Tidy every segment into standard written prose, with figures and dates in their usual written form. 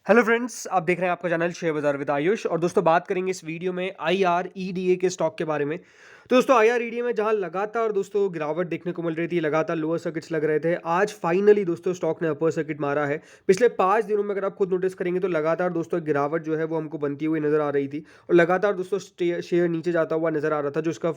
Hello friends, आप देख रहे हैं आपका चैनल शेयर बाजार विद आयुष। और दोस्तों बात करेंगे इस वीडियो में IREDA के स्टॉक के बारे में। तो दोस्तों IREDA में जहां लगातार दोस्तों गिरावट देखने को मिल रही थी, लगातार लोअर सर्किट्स लग रहे थे, आज फाइनली दोस्तों स्टॉक ने अपर सर्किट मारा है। पिछले 5 दिनों में अगर आप खुद नोटिस करेंगे तो लगातार दोस्तों गिरावट जो है वो हमको बनती हुई नजर आ रही थी और लगातार दोस्तों शेयर नीचे जाता हुआ नजर आ रहा था। जो उसका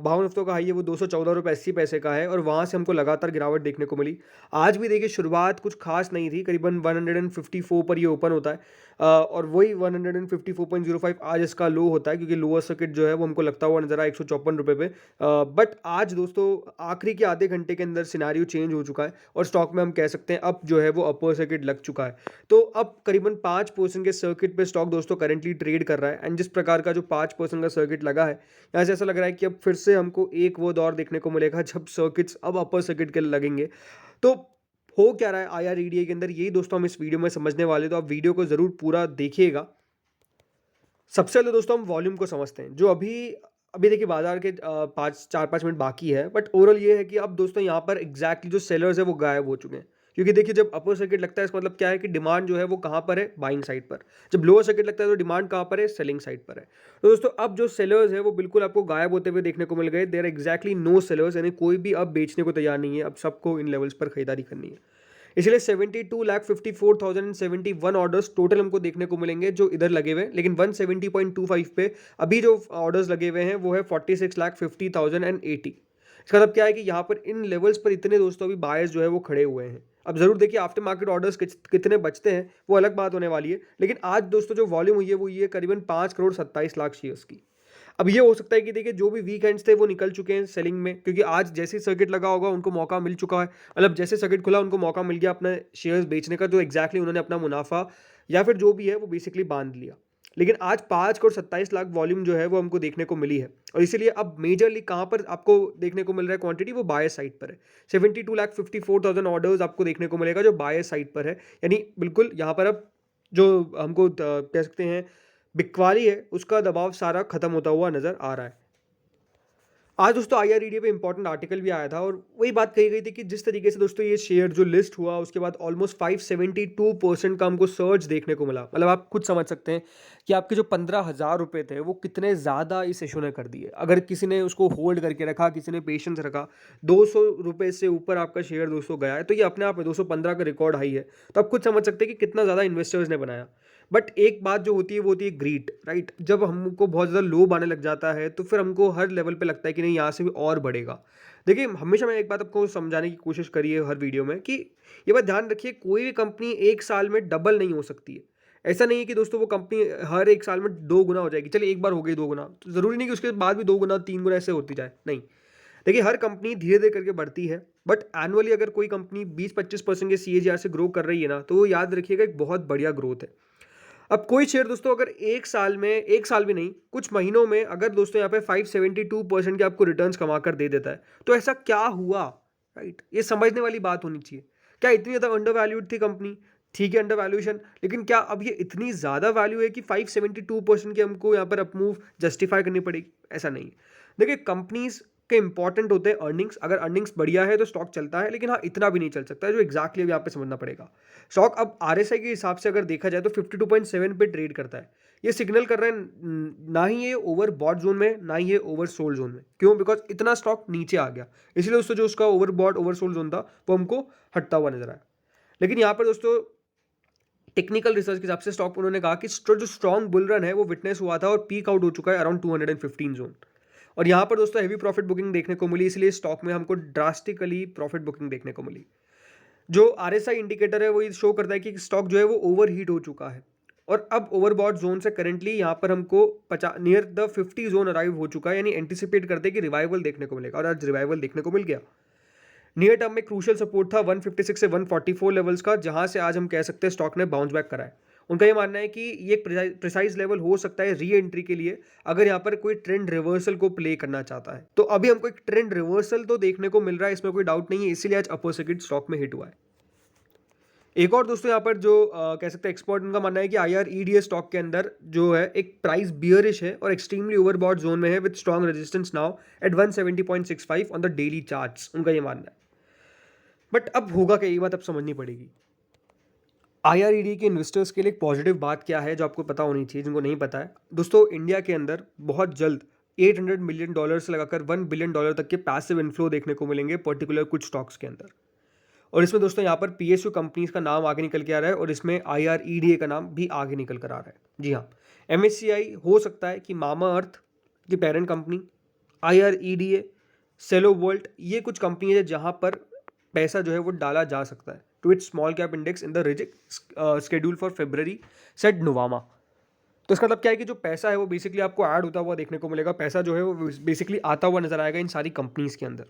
52 हफ्तों का हाई है वो 214 रुपये 80 पैसे का है और वहां से हमको लगातार गिरावट देखने को मिली। आज भी देखिए शुरुआत कुछ खास नहीं थी, करीबन 154 पर ये ओपन होता है। और वही 154.05 आज इसका लो होता है, क्योंकि लोअर सर्किट जो है वो हमको लगता हुआ नजर आया 154 रुपये पे। बट आज दोस्तों आखिरी के आधे घंटे के अंदर सिनारियो चेंज हो चुका है और स्टॉक में हम कह सकते हैं अब जो है वो अपर सर्किट लग चुका है। तो अब करीबन 5% के सर्किट पे स्टॉक दोस्तों करेंटली ट्रेड कर रहा है। एंड जिस प्रकार का जो 5% का सर्किट लगा है, यहाँ से ऐसा लग रहा है कि अब फिर से हमको एक वो दौर देखने को मिलेगा जब सर्किट्स अब अपर सर्किट के लगेंगे। तो हो क्या रहा है IREDA के अंदर, यही दोस्तों हम इस वीडियो में समझने वाले। तो आप वीडियो को जरूर पूरा देखिएगा। सबसे पहले दोस्तों हम वॉल्यूम को समझते हैं, जो अभी अभी देखिए बाजार के 5 4 5 मिनट बाकी है। बट ओवरऑल ये है कि अब दोस्तों यहाँ पर एग्जैक्टली जो सेलर्स है वो गायब हो चुके हैं। क्योंकि देखिए जब अपर सर्किट लगता है इसका मतलब क्या है कि डिमांड जो है वो कहाँ पर है, बाइंग साइड पर। जब लोअर सर्किट लगता है तो डिमांड कहाँ पर है, सेलिंग साइड पर है। तो दोस्तों अब जो सेलर्स है वो बिल्कुल आपको गायब होते हुए देखने को मिल गए। देर एग्जैक्टली नो सेलर्स, यानी कोई भी अब बेचने को तैयार नहीं है। अब सबको इन लेवल्स पर खरीदारी करनी है। इसलिए 72,54,071 ऑर्डर्स टोटल हमको देखने को मिलेंगे जो इधर लगे हुए हैं। लेकिन 170.25 पे अभी जो ऑर्डर्स लगे हुए हैं वो है 46,50,080। इसका मतलब क्या है कि यहाँ पर इन लेवल्स पर इतने दोस्तों अभी बायर्स जो है वो खड़े हुए हैं। अब जरूर देखिए आफ्टर मार्केट ऑर्डर्स कितने बचते हैं वो अलग बात होने वाली है। लेकिन आज दोस्तों जो वॉल्यूम हुई है वो ये करीबन 5,27,00,000 शेयर्स की। अब ये हो सकता है कि देखिए जो भी वीकेंड्स थे वो निकल चुके हैं सेलिंग में, क्योंकि आज जैसे ही सर्किट लगा होगा उनको मौका मिल चुका है। मतलब जैसे सर्किट खुला उनको मौका मिल गया अपने शेयर्स बेचने का, जो एग्जैक्टली उन्होंने अपना मुनाफा या फिर जो भी है वो बेसिकली बांध लिया। लेकिन आज 5,27,00,000 वॉल्यूम जो है वो हमको देखने को मिली है। और इसीलिए अब मेजरली कहाँ पर आपको देखने को मिल रहा है क्वांटिटी, वो बायर साइड पर है। 72,54,000 ऑर्डर्स आपको देखने को मिलेगा जो बायर साइड पर है। यानी बिल्कुल यहाँ पर अब जो हमको कह सकते हैं बिकवाली है, उसका दबाव सारा खत्म होता हुआ नजर आ रहा है। आज दोस्तों IREDA पे इंपॉर्टेंट आर्टिकल भी आया था और वही बात कही गई थी कि जिस तरीके से दोस्तों ये शेयर जो लिस्ट हुआ उसके बाद ऑलमोस्ट 572% का हमको सर्ज देखने को मिला। मतलब आप खुद समझ सकते हैं कि आपके जो 15,000 रुपए थे वो कितने ज़्यादा इस इशू ने कर दिए। अगर किसी ने उसको होल्ड करके रखा, किसी ने पेशेंस रखा, 200 रुपये से ऊपर आपका शेयर दोस्तों गया है, तो ये अपने आप में 215 का रिकॉर्ड हाई है। तो आप खुद समझ सकते हैं कि कितना ज़्यादा इन्वेस्टर्स ने बनाया। बट एक बात जो होती है वो होती है ग्रीड, राइट। जब हमको बहुत ज़्यादा लोभ आने लग जाता है तो फिर हमको हर लेवल पे लगता है कि नहीं यहाँ से भी और बढ़ेगा। देखिए हमेशा मैं एक बात आपको समझाने की कोशिश करी है हर वीडियो में कि ये बात ध्यान रखिए, कोई भी कंपनी एक साल में डबल नहीं हो सकती है। ऐसा नहीं है कि दोस्तों वो कंपनी हर एक साल में 2 गुना हो जाएगी। चलिए एक बार हो गई 2 गुना, तो ज़रूरी नहीं कि उसके बाद भी 2 गुना 3 गुना ऐसे होती जाए, नहीं। देखिए हर कंपनी धीरे धीरे करके बढ़ती है। बट एनुअली अगर कोई कंपनी 20-25% के CAGR से ग्रो कर रही है ना, तो वो याद रखिएगा एक बहुत बढ़िया ग्रोथ है। अब कोई शेयर दोस्तों अगर एक साल में, एक साल भी नहीं कुछ महीनों में, अगर दोस्तों यहाँ पे 572% के आपको रिटर्न्स कमा कर दे देता है, तो ऐसा क्या हुआ, राइट। ये समझने वाली बात होनी चाहिए। क्या इतनी ज़्यादा अंडर वैल्यूड थी कंपनी? ठीक है, अंडर वैल्यूएशन, लेकिन क्या अब ये इतनी ज़्यादा वैल्यू है कि 572% की हमको यहाँ पर अपमूव जस्टिफाई करनी पड़ेगी? ऐसा नहीं है। देखिए कंपनीज के इंपॉर्टेंट होते हैं अर्निंग्स। अगर अर्निंग्स बढ़िया है तो स्टॉक चलता है, लेकिन हाँ इतना भी नहीं चल सकता है, जो एग्जैक्टली अभी यहाँ पे समझना पड़ेगा। स्टॉक अब RSI के हिसाब से अगर देखा जाए तो 52.7 पे ट्रेड करता है। ये सिग्नल कर रहा है ना ही ये ओवर बॉट जोन में, ना ही ये ओवर सोल्ड जोन में। क्यों? बिकॉज इतना स्टॉक नीचे आ गया, इसलिए दोस्तों जो उसका over bought over sold zone था वो हमको हटता हुआ नजर आया। लेकिन यहाँ पर दोस्तों टेक्निकल रिसर्च के हिसाब से स्टॉक उन्होंने कहा कि जो स्ट्रॉन्ग बुल रन है वो विटनेस हुआ था और पीक आउट हो चुका है अराउंड 215 जोन। और यहाँ पर दोस्तों हैवी प्रॉफिट बुकिंग देखने को मिली, इसलिए स्टॉक में हमको ड्रास्टिकली प्रॉफिट बुकिंग देखने को मिली। जो RSI इंडिकेटर है वो ये शो करता है कि स्टॉक जो है वो ओवर हीट हो चुका है और अब ओवरबॉट जोन से करंटली यहाँ पर हमको 50 नियर द 50 जोन अराइव हो चुका है। यानी एंटिसिपेट करते हैं कि रिवाइवल देखने को मिलेगा और आज रिवाइवल देखने को मिल गया। नियर टर्म में क्रूशियल सपोर्ट था 156 से 144 लेवल्स का, जहां से आज हम कह सकते हैं स्टॉक ने बाउंस बैक करा है। उनका ये मानना है कि ये एक प्रिसाइज लेवल हो सकता है री एंट्री के लिए, अगर यहाँ पर कोई ट्रेंड रिवर्सल को प्ले करना चाहता है। तो अभी हमको एक ट्रेंड रिवर्सल तो देखने को मिल रहा है, इसमें कोई डाउट नहीं है, इसीलिए आज अपर सर्किट स्टॉक में हिट हुआ है। एक और दोस्तों यहाँ पर जो कह सकते हैं एक्सपर्ट, उनका मानना है कि IREDA स्टॉक के अंदर जो है एक प्राइस बियरिश है और एक्सट्रीमली ओवरबॉट जोन में है with strong resistance now at 170.65 on the daily charts, उनका ये मानना है। बट अब होगा क्या, ये बात अब समझनी पड़ेगी। IRED के इन्वेस्टर्स के लिए एक पॉजिटिव बात क्या है जो आपको पता होनी चाहिए, जिनको नहीं पता है दोस्तों, इंडिया के अंदर बहुत जल्द $800 मिलियन से लगाकर $1 बिलियन तक के पैसिव इनफ्लो देखने को मिलेंगे पर्टिकुलर कुछ स्टॉक्स के अंदर। और इसमें दोस्तों यहाँ पर PSU कंपनीज का नाम आगे निकल के आ रहा है और इसमें IREDA का नाम भी आगे निकल कर आ रहा है। जी हाँ, MSCI हो सकता है कि मामा अर्थ की parent company, IREDA, Cello World, ये कुछ कंपनी है जहाँ पर पैसा जो है वो डाला जा सकता है to it's small cap index in the schedule for February said Nuvama. तो इसका मतलब क्या है कि जो पैसा है वो बेसिकली आपको ऐड होता हुआ देखने को मिलेगा, पैसा जो है वो बेसिकली आता हुआ नजर आएगा इन सारी कंपनीज के अंदर।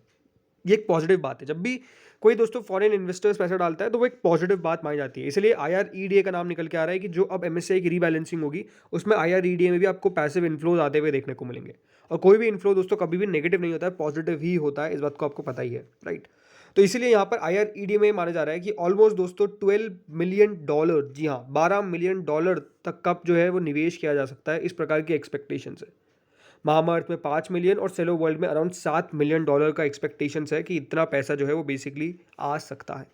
ये एक पॉजिटिव बात है, जब भी कोई दोस्तों फॉरेन इन्वेस्टर्स पैसा डालता है तो वो एक पॉजिटिव बात मानी जाती है। इसलिए IREDA का नाम निकल के आ रहा है कि जो अब MSCI की रीबैलेंसिंग होगी उसमें IREDA में भी आपको पैसिव इन्फ्लोज आते हुए देखने को मिलेंगे। और कोई भी इन्फ्लो दोस्तों कभी भी नेगेटिव नहीं होता है, पॉजिटिव ही होता है, इस बात को आपको पता ही है, राइट। तो इसीलिए यहाँ पर IREDA में माना जा रहा है कि ऑलमोस्ट दोस्तों $12 मिलियन, जी हाँ $12 मिलियन तक का जो है वो निवेश किया जा सकता है, इस प्रकार की एक्सपेक्टेशन है। महामार्ट में 5 मिलियन और सेलो वर्ल्ड में अराउंड $7 मिलियन का एक्सपेक्टेशन है कि इतना पैसा जो है वो बेसिकली आ सकता है।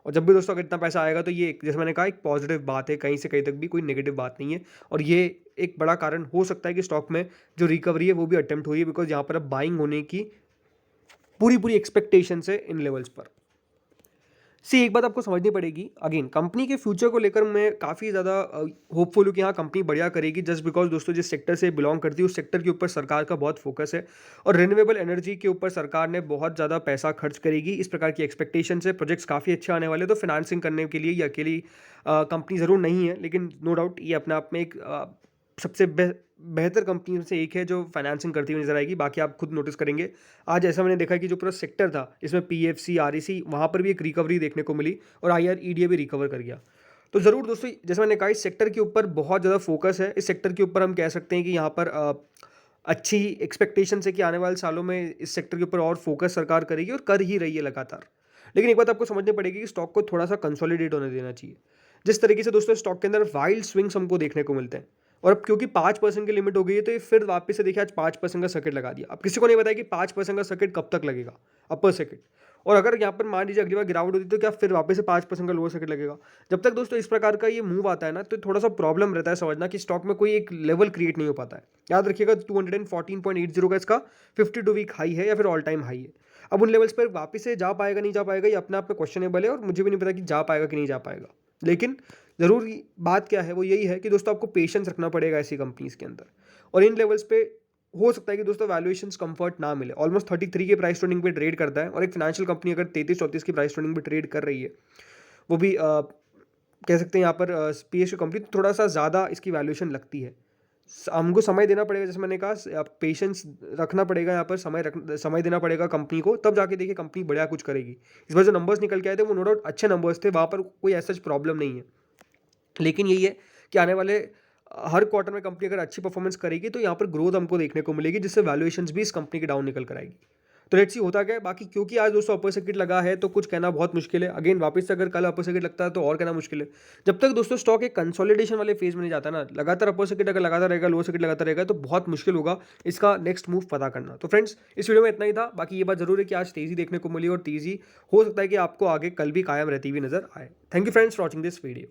और जब भी दोस्तों अगर इतना पैसा आएगा तो ये जैसे मैंने कहा एक पॉजिटिव बात है, कहीं से कहीं तक भी कोई नेगेटिव बात नहीं है। और ये एक बड़ा कारण हो सकता है कि स्टॉक में जो रिकवरी है वो भी अटेम्प्ट हुई है, बिकॉज यहाँ पर अब बाइंग होने की पूरी एक्सपेक्टेशन है इन लेवल्स पर। एक बात आपको समझनी पड़ेगी, अगेन कंपनी के फ्यूचर को लेकर मैं काफ़ी ज़्यादा होपफुल हूँ कि हाँ कंपनी बढ़िया करेगी, जस्ट बिकॉज दोस्तों जिस सेक्टर से बिलोंग करती है उस सेक्टर के ऊपर सरकार का बहुत फोकस है और रिन्यूएबल एनर्जी के ऊपर सरकार ने बहुत ज़्यादा पैसा खर्च करेगी, इस प्रकार की एक्सपेक्टेशन है। प्रोजेक्ट्स काफ़ी अच्छे आने वाले, तो फिनांसिंग करने के लिए ये अकेली कंपनी ज़रूर नहीं है, लेकिन नो डाउट ये अपने आप में एक सबसे बेहतर कंपनी से एक है जो फाइनेंसिंग करती हुई नजर आएगी। बाकी आप खुद नोटिस करेंगे आज ऐसा मैंने देखा कि जो पूरा सेक्टर था इसमें PFC, REC, वहाँ पर भी एक रिकवरी देखने को मिली और IREDA भी रिकवर कर गया। तो ज़रूर दोस्तों जैसे मैंने कहा इस सेक्टर के ऊपर बहुत ज़्यादा फोकस है, इस सेक्टर के ऊपर हम कह सकते हैं कि यहाँ पर अच्छी एक्सपेक्टेशन है कि आने वाले सालों में इस सेक्टर के ऊपर और फोकस सरकार करेगी और कर ही रही है लगातार। लेकिन एक बात आपको समझनी पड़ेगी कि स्टॉक को थोड़ा सा कंसोलिडेट होने देना चाहिए। जिस तरीके से दोस्तों स्टॉक के अंदर वाइल्ड स्विंग्स हमको देखने को मिलते हैं और अब क्योंकि 5% की लिमिट हो गई है तो ये फिर वापस से देखिए आज 5% का सर्किट लगा दिया। अब किसी को नहीं पता है कि 5% का सर्किट कब तक लगेगा, अपर सर्किट, और अगर यहाँ पर मान लीजिए अगली बार गिरावट होती तो क्या फिर वापस से 5% का लोअर सर्किट लगेगा। जब तक दोस्तों इस प्रकार का ये मूव आता है ना तो थोड़ा सा प्रॉब्लम रहता है समझना कि स्टॉक में कोई एक लेवल क्रिएट नहीं हो पाता है। याद रखिएगा 214.80 का इसका 52 वीक हाई है या फिर ऑल टाइम हाई है। अब उन लेवल्स पर वापस से जा पाएगा नहीं जा पाएगा ये अपने आप में क्वेश्चनेबल है और मुझे भी नहीं पता कि जा पाएगा कि नहीं जा पाएगा। लेकिन ज़रूर बात क्या है वो यही है कि दोस्तों आपको पेशेंस रखना पड़ेगा ऐसी कंपनीज के अंदर, और इन लेवल्स पे हो सकता है कि दोस्तों वैल्यूएशंस कंफर्ट ना मिले। ऑलमोस्ट 33 के प्राइस ट्रेडिंग पे ट्रेड करता है और एक फाइनेंशियल कंपनी अगर 33-34 की प्राइस ट्रेडिंग पे ट्रेड कर रही है, वो भी कह सकते हैं यहाँ पर PSU कंपनी, तो थोड़ा सा ज़्यादा इसकी वैल्यूएशन लगती है। हमको समय देना पड़ेगा, जैसे मैंने कहा पेशेंस रखना पड़ेगा, यहाँ पर समय देना पड़ेगा कंपनी को, तब जाके देखिए कंपनी बढ़िया कुछ करेगी। इस बार जो नंबर्स निकल के आए थे वो नो डाउट अच्छे नंबर्स थे, वहाँ पर कोई ऐसा प्रॉब्लम नहीं है। लेकिन यही है कि आने वाले हर क्वार्टर में कंपनी अगर अच्छी परफॉर्मेंस करेगी तो यहाँ पर ग्रोथ हमको देखने को मिलेगी, जिससे वैल्यूएशंस भी इस कंपनी की डाउन निकल कर आएगी। तो लेट्स सी होता क्या है। बाकी क्योंकि आज दोस्तों अपर सर्किट लगा है तो कुछ कहना बहुत मुश्किल है। अगेन वापस से अगर कल अपर सर्किट लगता है तो और कहना मुश्किल है। जब तक दोस्तों स्टॉक एक कंसोलिडेशन वाले फेज में नहीं जाता ना, लगातार अपर सर्किट अगर लगाता रहेगा, लोअर सर्किट लगाता रहेगा, तो बहुत मुश्किल होगा इसका नेक्स्ट मूव पता करना। तो फ्रेंड्स इस वीडियो में इतना ही था। बाकी ये बात जरूर है कि आज तेजी देखने को मिली और तेजी हो सकता है कि आपको आगे कल भी कायम रहती हुई नजर आए। Thank you friends for watching this video.